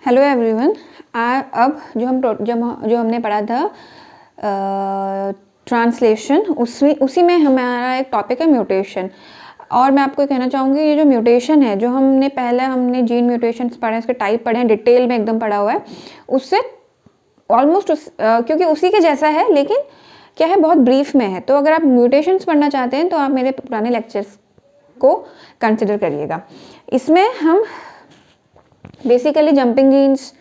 Hello everyone. अब जो हमने पढ़ा था ट्रांसलेशन, उसी में हमारा एक टॉपिक है म्यूटेशन। और मैं आपको कहना चाहूँगी ये जो म्यूटेशन है, जो हमने जीन म्यूटेशंस पढ़े हैं, उसके टाइप पढ़े हैं, डिटेल में एकदम पढ़ा हुआ है, उससे ऑलमोस्ट क्योंकि उसी के जैसा है, लेकिन क्या है बहुत ब्रीफ में है। तो अगर आप म्यूटेशंस पढ़ना चाहते हैं तो आप मेरे पुराने लेक्चर्स को कंसिडर करिएगा। इसमें हम basically jumping genes,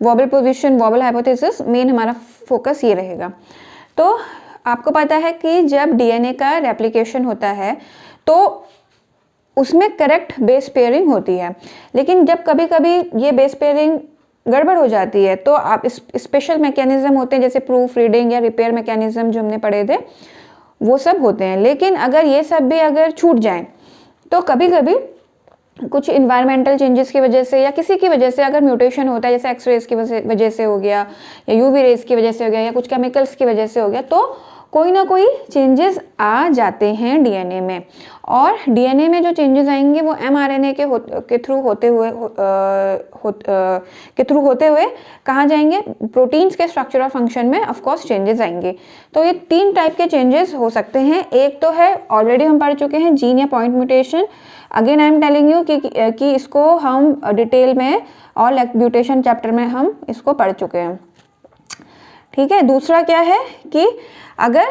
wobble position, wobble hypothesis, main हमारा फोकस ये रहेगा। तो आपको पता है कि जब डीएनए का रेप्लिकेशन होता है तो उसमें करेक्ट बेस पेयरिंग होती है, लेकिन जब कभी कभी ये बेस पेयरिंग गड़बड़ हो जाती है तो आप स्पेशल मैकेनिज्म होते हैं, जैसे प्रूफ रीडिंग या रिपेयर मैकेनिज्म जो हमने पढ़े थे, वो सब होते हैं। लेकिन अगर ये सब भी अगर छूट जाए तो कभी कभी कुछ इन्वायरमेंटल चेंजेस की वजह से या किसी की वजह से अगर म्यूटेशन होता है, जैसे एक्स रेज की वजह से हो गया या यूवी रेज की वजह से हो गया या कुछ केमिकल्स की वजह से हो गया, तो कोई ना कोई चेंजेस आ जाते हैं डीएनए में। और डीएनए में जो चेंजेस आएंगे वो एमआरएनए के थ्रू होते हुए कहाँ जाएंगे? प्रोटीन्स के स्ट्रक्चर और फंक्शन में ऑफ कोर्स चेंजेस आएंगे। तो ये 3 टाइप के चेंजेस हो सकते हैं। एक तो है, ऑलरेडी हम पढ़ चुके हैं, जीन या point mutation. Again I am telling you कि इसको हम डिटेल में और म्यूटेशन चैप्टर में हम इसको पढ़ चुके हैं, ठीक है। दूसरा क्या है कि अगर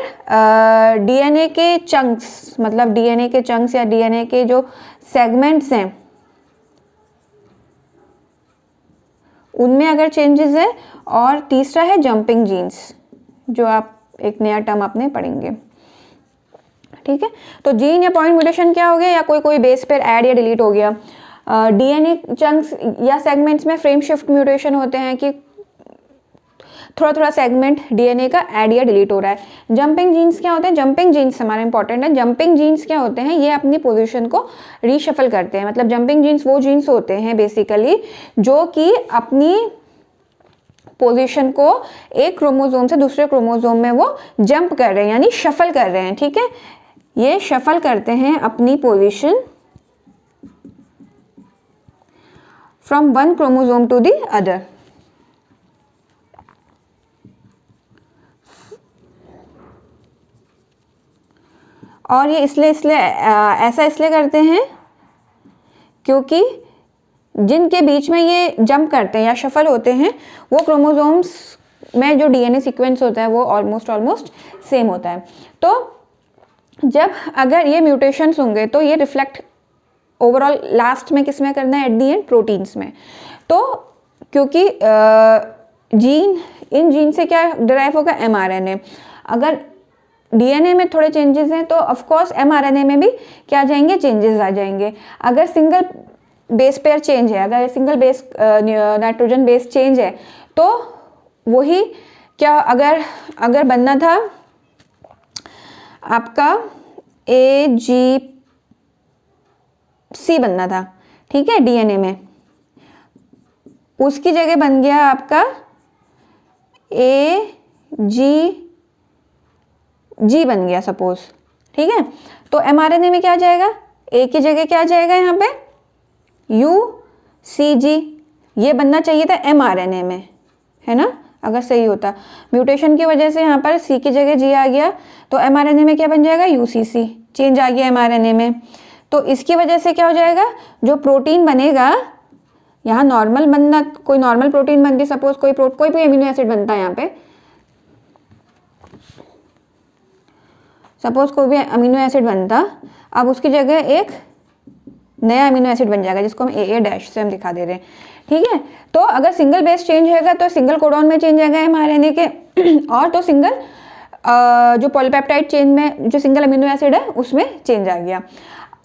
डीएनए के चंक्स, मतलब डीएनए के चंक्स या डीएनए के जो सेगमेंट्स हैं उनमें अगर चेंजेस है। और तीसरा है जंपिंग जीन्स, जो आप एक नया टर्म आपने पढ़ेंगे, ठीक है। तो जीन या पॉइंट म्यूटेशन क्या हो गया, या कोई बेस पेयर ऐड या डिलीट हो गया। डीएनए चंक्स या सेगमेंट्स में फ्रेम शिफ्ट म्यूटेशन होते हैं कि थोड़ा थोड़ा सेगमेंट डीएनए का ऐड या डिलीट हो रहा है। जंपिंग जीन्स क्या होते हैं? जंपिंग जीन्स हमारे इंपॉर्टेंट है। जंपिंग जीन्स क्या होते हैं? ये अपनी पोजीशन को रीशफल करते हैं। मतलब जंपिंग जीन्स वो जीन्स होते हैं बेसिकली जो कि अपनी पोजीशन को एक क्रोमोसोम से दूसरे क्रोमोसोम में वो जंप कर रहे हैं, यानी शफल कर रहे हैं, ठीक है। ये शफल करते हैं अपनी position from one chromosome to the other. और ये ऐसा इसलिए करते हैं क्योंकि जिनके बीच में ये जंप करते हैं या शफल होते हैं वो क्रोमोसोम्स में जो डीएनए सीक्वेंस होता है वो ऑलमोस्ट सेम होता है। तो जब अगर ये म्यूटेशंस होंगे तो ये रिफ्लेक्ट ओवरऑल लास्ट में किस में करना है? एट दी एंड प्रोटीन्स में। तो क्योंकि इन जीन से क्या डिराइव होगा? एमआरएनए। अगर डीएनए में थोड़े चेंजेस हैं तो ऑफ कोर्स एमआरएनए में भी क्या जाएंगे? चेंजेस आ जाएंगे। अगर सिंगल बेस पेयर चेंज है, अगर single base nitrogen base change है, तो वही क्या अगर बनना था आपका AGC बनना था, ठीक है, डीएनए में, उसकी जगह बन गया आपका AGG बन गया सपोज, ठीक है। तो एमआरएनए में क्या जाएगा? ए की जगह क्या जाएगा? यहाँ पे UCG। ये बनना चाहिए था एमआरएनए में, है ना, अगर सही होता। म्यूटेशन की वजह से यहाँ पर सी की जगह जी आ गया, तो एमआरएनए में क्या बन जाएगा? UCC। चेंज आ गया एमआरएनए में। तो इसकी वजह से क्या हो जाएगा? जो प्रोटीन बनेगा, यहाँ कोई नॉर्मल प्रोटीन बनती, सपोज कोई भी अमीनो एसिड बनता है यहाँ पे, सपोज कोई भी अमीनो एसिड बनता, अब उसकी जगह एक नया अमीनो एसिड बन जाएगा जिसको हम AA- से हम दिखा दे रहे हैं, ठीक है। तो अगर सिंगल बेस चेंज होगा तो सिंगल कोडॉन में चेंज आएगा एमआरएनए के, और तो सिंगल जो पॉलीपेप्टाइड चेन में जो सिंगल अमीनो एसिड है उसमें चेंज आ गया।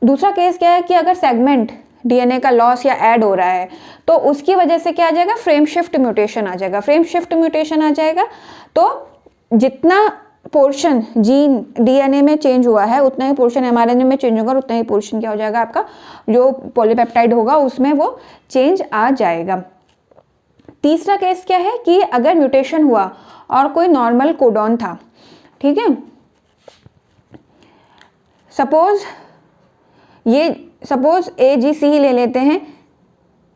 दूसरा केस क्या है कि अगर सेगमेंट डीएनए का लॉस या ऐड हो रहा है तो उसकी वजह से क्या आ जाएगा? फ्रेम शिफ्ट म्यूटेशन आ जाएगा। फ्रेम शिफ्ट म्यूटेशन आ जाएगा तो जितना पोर्शन जीन डीएनए में चेंज हुआ है उतना ही पोर्शन एमआरएनए में चेंज होगा, और उतना ही पोर्शन क्या हो जाएगा? आपका जो पॉलीपेप्टाइड होगा उसमें वो चेंज आ जाएगा। तीसरा केस क्या है कि अगर म्यूटेशन हुआ और कोई नॉर्मल कोडॉन था, ठीक है, सपोज AGC ही ले लेते हैं,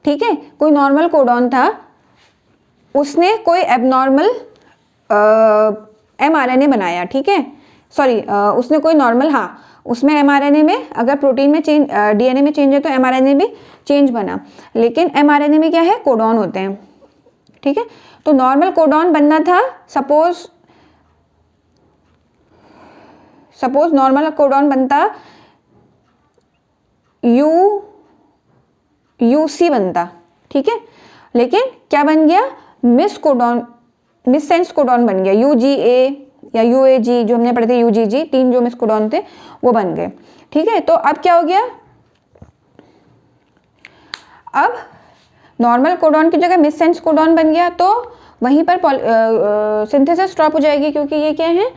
ठीक है, कोई नॉर्मल कोडॉन था उसने कोई एबनॉर्मल mRNA बनाया, ठीक है, सॉरी उसने कोई नॉर्मल, हाँ उसमें mRNA में अगर प्रोटीन में चेंज, DNA में चेंज है तो mRNA में चेंज बना, लेकिन mRNA में क्या है, कोडॉन होते हैं, ठीक है। तो नॉर्मल कोडॉन बनना था, सपोज नॉर्मल कोडॉन बनता UC बनता, ठीक है, लेकिन क्या बन गया, मिससेंस कोडॉन बन गया, UGA या UAG जो हमने पढ़े थे, UGG, 3 जो मिस कोडॉन थे वो बन गए, ठीक है। तो अब क्या हो गया, अब नॉर्मल कोडॉन की जगह मिससेंस कोडॉन बन गया, तो वहीं पर सिंथेसिस स्टॉप हो जाएगी, क्योंकि ये क्या है,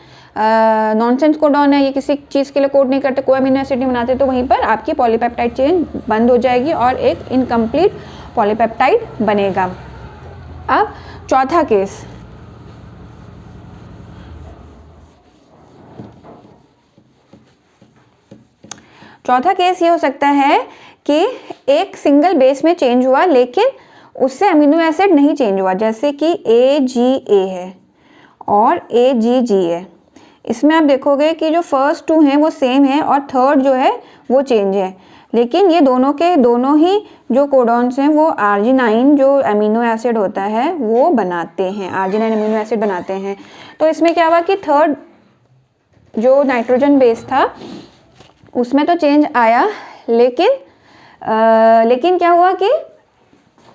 नॉनसेंस कोडॉन है, ये किसी चीज़ के लिए कोड नहीं करते, कोई अमीनो एसिड नहीं बनाते, तो वहीं पर आपकी पॉलीपेप्टाइड चेन बंद हो जाएगी और एक इनकम्प्लीट पॉलीपेप्टाइड बनेगा। अब चौथा केस, ये हो सकता है कि एक सिंगल बेस में चेंज हुआ लेकिन उससे अमीनो एसिड नहीं चेंज हुआ, जैसे कि AGA है और AGG है। इसमें आप देखोगे कि जो फर्स्ट 2 हैं वो सेम है और थर्ड जो है वो चेंज है, लेकिन ये दोनों के दोनों ही जो कोडॉन्स हैं वो आर्जिनाइन जो अमीनो एसिड होता है वो बनाते हैं, आर्जिनाइन अमीनो एसिड बनाते हैं। तो इसमें क्या हुआ कि थर्ड जो नाइट्रोजन बेस था उसमें तो चेंज आया, लेकिन क्या हुआ कि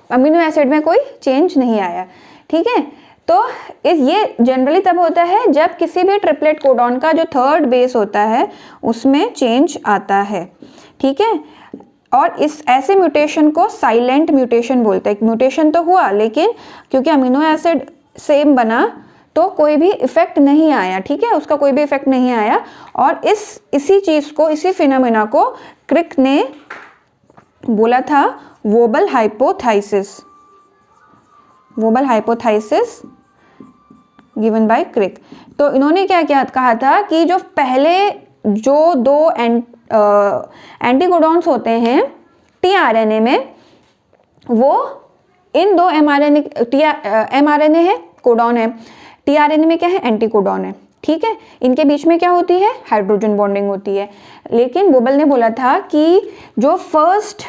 अमीनो एसिड में कोई चेंज नहीं आया, ठीक है। तो ये जनरली तब होता है जब किसी भी ट्रिपलेट कोडॉन का जो थर्ड बेस होता है उसमें चेंज आता है, ठीक है। और इस ऐसे म्यूटेशन को साइलेंट म्यूटेशन बोलते हैं। म्यूटेशन तो हुआ लेकिन क्योंकि अमीनो एसिड सेम बना तो कोई भी इफेक्ट नहीं आया, ठीक है, उसका कोई भी इफेक्ट नहीं आया। और इसी चीज़ को, इसी फिनोमेना को क्रिक ने बोला था वोबल हाइपोथाइसिस, गिवन बाय क्रिक। तो इन्होंने क्या कहा था कि जो पहले जो 2 एंटीकोडॉन्स होते हैं टीआरएनए में, वो इन 2 mRNA है, कोडॉन है, टीआरएनए में क्या है, एंटीकोडॉन है, ठीक है। इनके बीच में क्या होती है, हाइड्रोजन बॉन्डिंग होती है। लेकिन बोबल ने बोला था कि जो फर्स्ट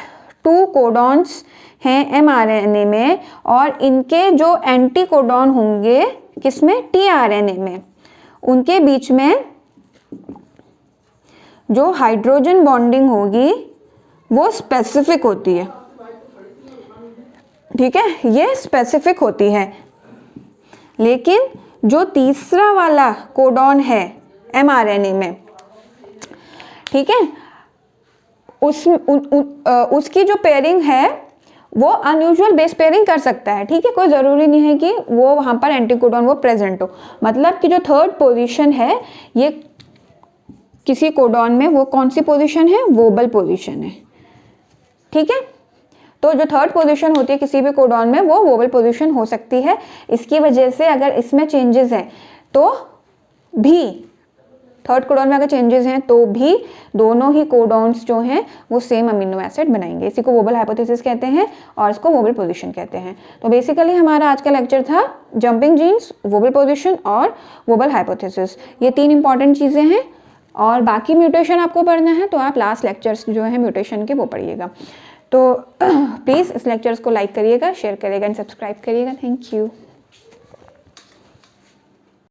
2 कोडॉन्स हैं mRNA में और इनके जो एंटीकोडॉन होंगे किसमें, टीआरएनए में, उनके बीच में जो हाइड्रोजन बॉन्डिंग होगी वो स्पेसिफिक होती है, ठीक है, ये स्पेसिफिक होती है। लेकिन जो तीसरा वाला कोडॉन है mRNA में, ठीक है, उसकी जो पेयरिंग है वो अनयूजुअल बेस पेयरिंग कर सकता है, ठीक है। कोई ज़रूरी नहीं है कि वो वहाँ पर एंटीकोडॉन वो प्रेजेंट हो। मतलब कि जो थर्ड पोजीशन है ये किसी कोडॉन में, वो कौन सी पोजीशन है, वोबल पोजीशन है, ठीक है। तो जो थर्ड पोजीशन होती है किसी भी कोडॉन में वो वोबल पोजीशन हो सकती है। इसकी वजह से अगर इसमें चेंजेस हैं तो भी, थर्ड कोडॉन में अगर चेंजेस हैं तो भी दोनों ही कोडॉन्स जो हैं वो सेम अमीनो एसिड बनाएंगे। इसी को वोबल हाइपोथेसिस कहते हैं और इसको वोबल पोजीशन कहते हैं। तो बेसिकली हमारा आज का लेक्चर था जंपिंग जीन्स, वोबल पोजीशन और वोबल हाइपोथेसिस। ये 3 इंपॉर्टेंट चीज़ें हैं और बाकी म्यूटेशन आपको पढ़ना है तो आप लास्ट लेक्चर्स जो है म्यूटेशन के वो पढ़िएगा। तो प्लीज़ इस लेक्चर्स को लाइक करिएगा, शेयर करिएगा एंड सब्सक्राइब करिएगा। Thank you.